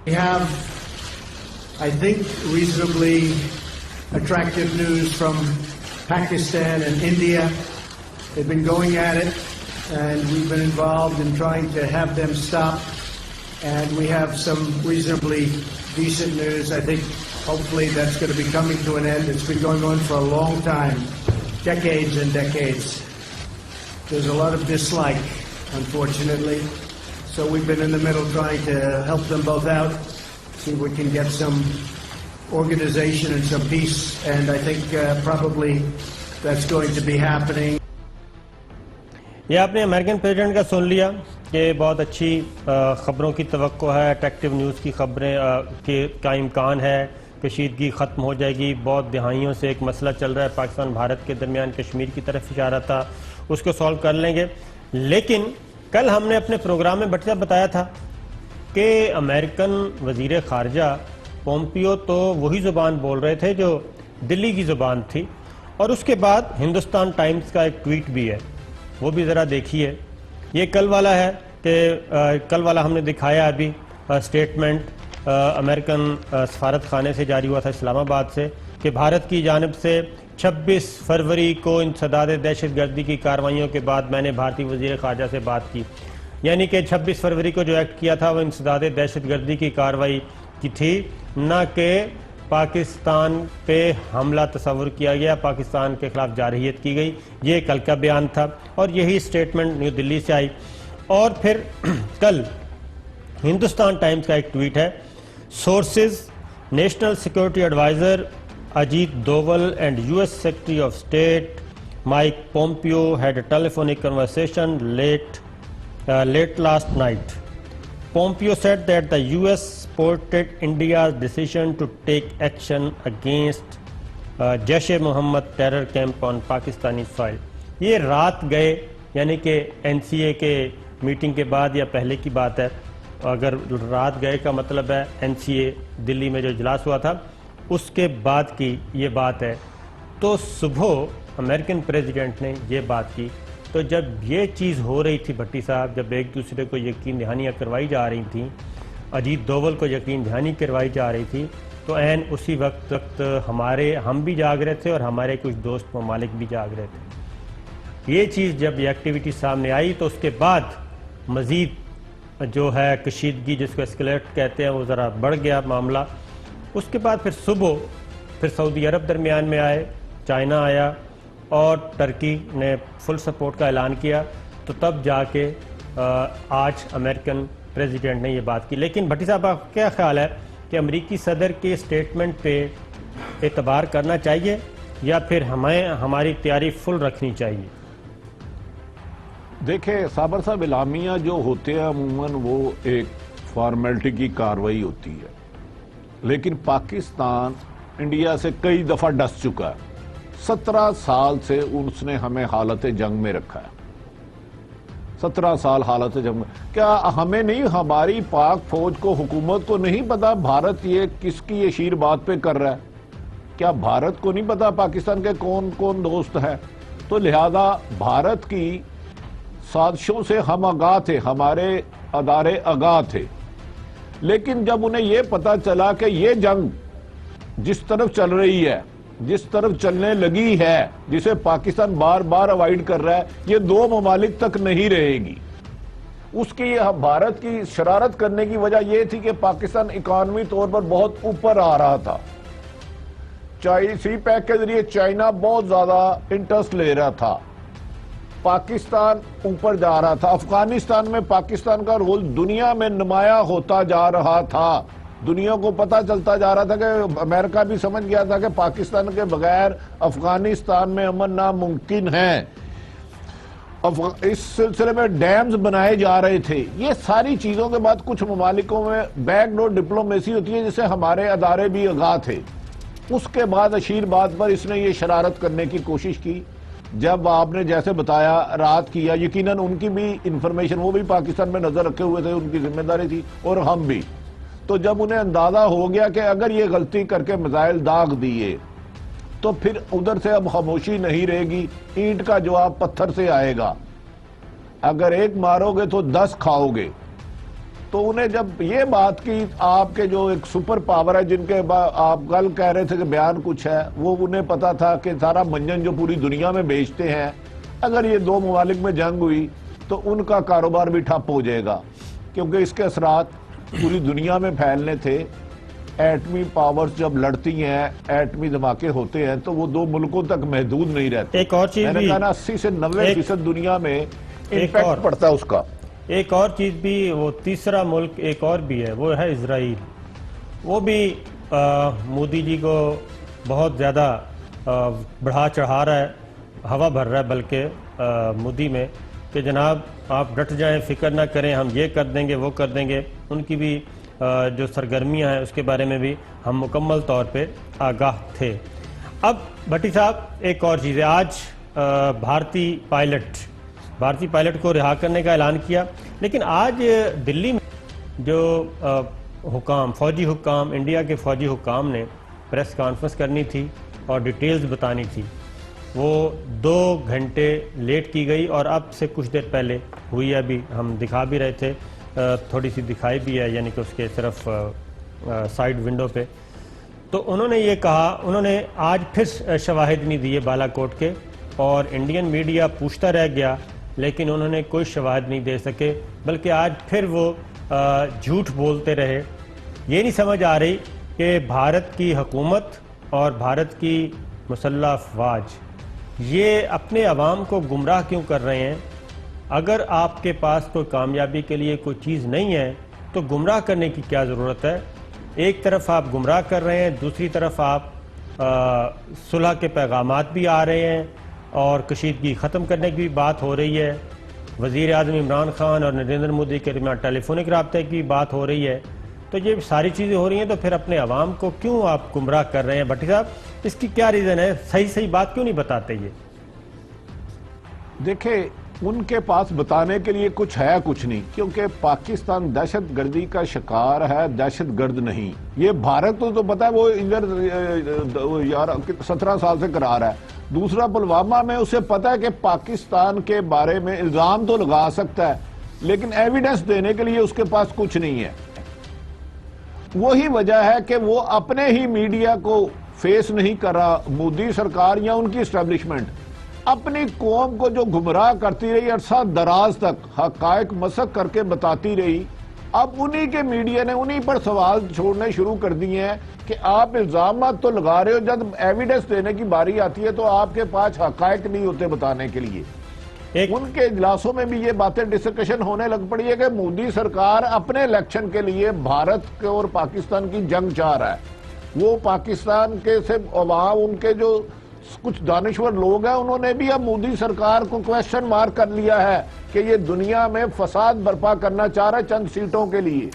We have, I think, reasonably attractive news from Pakistan and India. They've been going at it, and we've been involved in trying to have them stop. And we have some reasonably decent news. I think hopefully that's going to be coming to an end. It's been going on for a long time, decades and decades. There's a lot of dislike, unfortunately. So we've been in the middle trying to help them both out, see if we can get some organization and some peace. And I think probably that's going to be happening. یہ آپ نے American president کا سن لیا کہ بہت اچھی خبروں کی توقع ہے، اٹریکٹیو نیوز کی خبریں کا امکان ہے، کشیدگی ختم ہو جائے گی. بہت دہائیوں سے ایک مسئلہ چل رہا ہے پاکستان بھارت کے درمیان، کشمیر کی طرف اشارہ تھا، اس کو سالو کر لیں گے. لیکن کل ہم نے اپنے پروگرام میں بٹیا بتایا تھا کہ امریکن وزیر خارجہ پومپیو تو وہی زبان بول رہے تھے جو دلی کی زبان تھی. اور اس کے بعد ہندوستان ٹائمز کا ایک ٹویٹ بھی ہے، وہ بھی ذرا دیکھیے. یہ کل والا ہے کہ کل والا ہم نے دکھایا ابھی سٹیٹمنٹ امریکن سفارت خانے سے جاری ہوا تھا اسلام آباد سے کہ بھارت کی جانب سے 26 فروری کو انسداد دہشت گردی کی کارروائیوں کے بعد میں نے بھارتی وزیر خارجہ سے بات کی. یعنی کہ 26 فروری کو جو ایکٹ کیا تھا وہ انسداد دہشت گردی کی کارروائی کی تھی، نہ کہ پاکستان پہ حملہ تصور کیا گیا، پاکستان کے خلاف جارحیت کی گئی. یہ کل کا بیان تھا اور یہی سٹیٹمنٹ نیو دلی سے آئی. اور پھر کل ہندوستان ٹائمز کا ایک ٹویٹ ہے، sources national security adviser Ajit Doval and US Secretary of State Mike Pompeo had a telephonic conversation late last night. Pompeo said that the US supported India's decision to take action against Jaish-e-Mohammed terror camp on Pakistani soil. یہ رات گئے، یعنی کہ NCA کے meeting کے بعد یا پہلے کی بات ہے. اگر رات گئے کا مطلب ہے NCA دلی میں جو اجلاس ہوا تھا اس کے بعد کی یہ بات ہے. تو صبح امریکن پریزیڈنٹ نے یہ بات کی. تو جب یہ چیز ہو رہی تھی بھٹی صاحب، جب ایک دوسرے کو یقین دہانیاں کروائی جا رہی تھیں، اجیت دوول کو یقین دہانی کروائی جا رہی تھی، تو عین اسی وقت ہم بھی جاگ رہے تھے اور ہمارے کچھ دوست ممالک بھی جاگ رہے تھے. یہ چیز جب یہ ایکٹیویٹی سامنے آئی تو اس کے بعد مزید جو ہے کشیدگی جس کو اسکلیٹ کہتے ہیں وہ ذرا بڑھ گیا معاملہ. اس کے بعد پھر صبح پھر سعودی عرب درمیان میں آئے، چائنا آیا اور ٹرکی نے فل سپورٹ کا اعلان کیا. تو تب جا کے آج امریکن پریزیڈنٹ نے یہ بات کی. لیکن بھٹی صاحب آپ کیا خیال ہے کہ امریکی صدر کے سٹیٹمنٹ پہ اعتبار کرنا چاہیے یا پھر ہمیں ہماری تیاری فل رکھنی چاہیے؟ دیکھیں صابر صاحب، اعلامیہ جو ہوتے ہیں عموماً وہ ایک فارمیلٹی کی کارروائی ہوتی ہے، لیکن پاکستان انڈیا سے کئی دفعہ ڈس چکا ہے. 17 سال سے اس نے ہمیں حالت جنگ میں رکھا ہے. 17 سال حالت جنگ میں. کیا ہمیں نہیں، ہماری پاک فوج کو، حکومت کو نہیں پتا بھارت یہ کس کی اشیر بات پہ کر رہا ہے؟ کیا بھارت کو نہیں پتا پاکستان کے کون کون دوست ہیں؟ تو لہذا بھارت کی سازشوں سے ہم آگاہ تھے، ہمارے ادارے آگاہ تھے. لیکن جب انہیں یہ پتا چلا کہ یہ جنگ جس طرف چل رہی ہے، جس طرف چلنے لگی ہے، جسے پاکستان بار بار اوائڈ کر رہا ہے، یہ 2 ممالک تک نہیں رہے گی. اس کی بھارت کی شرارت کرنے کی وجہ یہ تھی کہ پاکستان اکانومی طور پر بہت اوپر آ رہا تھا. سی پیک کے ذریعے چائنا بہت زیادہ انٹرسٹ لے رہا تھا، پاکستان اوپر جا رہا تھا. افغانستان میں پاکستان کا رول دنیا میں نمایاں ہوتا جا رہا تھا. دنیا کو پتا چلتا جا رہا تھا کہ امریکہ بھی سمجھ گیا تھا کہ پاکستان کے بغیر افغانستان میں امن ناممکن ہے. اس سلسلے میں ڈیمز بنائے جا رہے تھے. یہ ساری چیزوں کے بعد کچھ ممالکوں میں بیک ڈور ڈپلومیسی ہوتی ہے جس سے ہمارے ادارے بھی آگاہ تھے. اس کے بعد اشیر بات پر اس نے یہ شرارت کرنے کی کوشش کی. جب آپ نے جیسے بتایا رات کیا، یقیناً ان کی بھی انفارمیشن، وہ بھی پاکستان میں نظر رکھے ہوئے تھے، ان کی ذمہ داری تھی اور ہم بھی. تو جب انہیں اندازہ ہو گیا کہ اگر یہ غلطی کر کے میزائل داغ دیے تو پھر ادھر سے اب خاموشی نہیں رہے گی. اینٹ کا جواب پتھر سے آئے گا. اگر ایک مارو گے تو 10 کھاؤ گے. تو انہیں جب یہ بات کی آپ کے جو ایک سپر پاور ہے جن کے آپ کل کہہ رہے تھے کہ بیان کچھ ہے، وہ انہیں پتا تھا کہ سارا منجن جو پوری دنیا میں بیچتے ہیں اگر یہ دو ممالک میں جنگ ہوئی تو ان کا کاروبار بھی ٹھپ ہو جائے گا، کیونکہ اس کے اثرات پوری دنیا میں پھیلنے تھے۔ ایٹمی پاورز جب لڑتی ہیں، ایٹمی دھماکے ہوتے ہیں تو وہ دو ملکوں تک محدود نہیں رہتے۔ ایک اور چیز میں نے بھی، کہا نا 80 سے 90% دنیا میں امپیکٹ پڑتا ہے اس کا۔ ایک اور چیز بھی، وہ تیسرا ملک ایک اور بھی ہے، وہ ہے اسرائیل۔ وہ بھی مودی جی کو بہت زیادہ بڑھا چڑھا رہا ہے، ہوا بھر رہا ہے بلکہ مودی میں، کہ جناب آپ ڈٹ جائیں، فکر نہ کریں، ہم یہ کر دیں گے وہ کر دیں گے۔ ان کی بھی جو سرگرمیاں ہیں اس کے بارے میں بھی ہم مکمل طور پہ آگاہ تھے۔ اب بھٹی صاحب ایک اور چیز ہے، آج بھارتی پائلٹ کو رہا کرنے کا اعلان کیا، لیکن آج دلی میں جو حکام، فوجی حکام، انڈیا کے فوجی حکام نے پریس کانفرنس کرنی تھی اور ڈیٹیلز بتانی تھی، وہ 2 گھنٹے لیٹ کی گئی، اور اب سے کچھ دیر پہلے ہوئی ہے، ابھی ہم دکھا بھی رہے تھے، تھوڑی سی دکھائی بھی ہے، یعنی کہ اس کے صرف سائیڈ ونڈو پہ۔ تو انہوں نے یہ کہا، انہوں نے آج پھر شواہد نہیں دیے بالا کوٹ کے، اور انڈین میڈیا پوچھتا رہ گیا لیکن انہوں نے کوئی شواہد نہیں دے سکے، بلکہ آج پھر وہ جھوٹ بولتے رہے۔ یہ نہیں سمجھ آ رہی کہ بھارت کی حکومت اور بھارت کی مسلح افواج یہ اپنے عوام کو گمراہ کیوں کر رہے ہیں؟ اگر آپ کے پاس کوئی کامیابی کے لیے کوئی چیز نہیں ہے تو گمراہ کرنے کی کیا ضرورت ہے؟ ایک طرف آپ گمراہ کر رہے ہیں، دوسری طرف آپ صلح کے پیغامات بھی آ رہے ہیں اور کشیدگی ختم کرنے کی بھی بات ہو رہی ہے، وزیر اعظم عمران خان اور نریندر مودی کے درمیان ٹیلی فونک رابطے کی بات ہو رہی ہے۔ تو یہ ساری چیزیں ہو رہی ہیں تو پھر اپنے عوام کو کیوں آپ گمراہ کر رہے ہیں؟ بھٹی صاحب اس کی کیا ریزن ہے؟ صحیح بات کیوں نہیں بتاتے یہ؟ دیکھیں، ان کے پاس بتانے کے لیے کچھ ہے کچھ نہیں، کیونکہ پاکستان دہشت گردی کا شکار ہے، دہشت گرد نہیں۔ یہ بھارت تو پتا ہے وہ ادھر 17 سال سے کرا رہا ہے۔ دوسرا پلوامہ میں اسے پتا ہے کہ پاکستان کے بارے میں الزام تو لگا سکتا ہے لیکن ایویڈنس دینے کے لیے اس کے پاس کچھ نہیں ہے۔ وہی وجہ ہے کہ وہ اپنے ہی میڈیا کو فیس نہیں کر رہا، مودی سرکار یا ان کی اسٹیبلشمنٹ اپنی قوم کو جو گمراہ کرتی رہی عرصہ دراز تک، حقائق مسخ کر کے بتاتی رہی، اب انہی کے میڈیا نے انہی پر سوال چھوڑنے شروع کر دیے ہیں کہ آپ الزامات تو لگا رہے ہو، جب ایویڈنس دینے کی باری آتی ہے تو آپ کے پاس حقائق نہیں ہوتے بتانے کے لیے۔ ان کے اجلاسوں میں بھی یہ باتیں ڈسکشن ہونے لگ پڑی ہے کہ مودی سرکار اپنے الیکشن کے لیے بھارت کے اور پاکستان کی جنگ چاہ رہا ہے۔ وہ پاکستان کے سے عوام، ان کے جو کچھ دانشور لوگ ہیں، انہوں نے بھی اب مودی سرکار کو کویسچن مارک کر لیا ہے کہ یہ دنیا میں فساد برپا کرنا چاہ رہا ہے چند سیٹوں کے لیے۔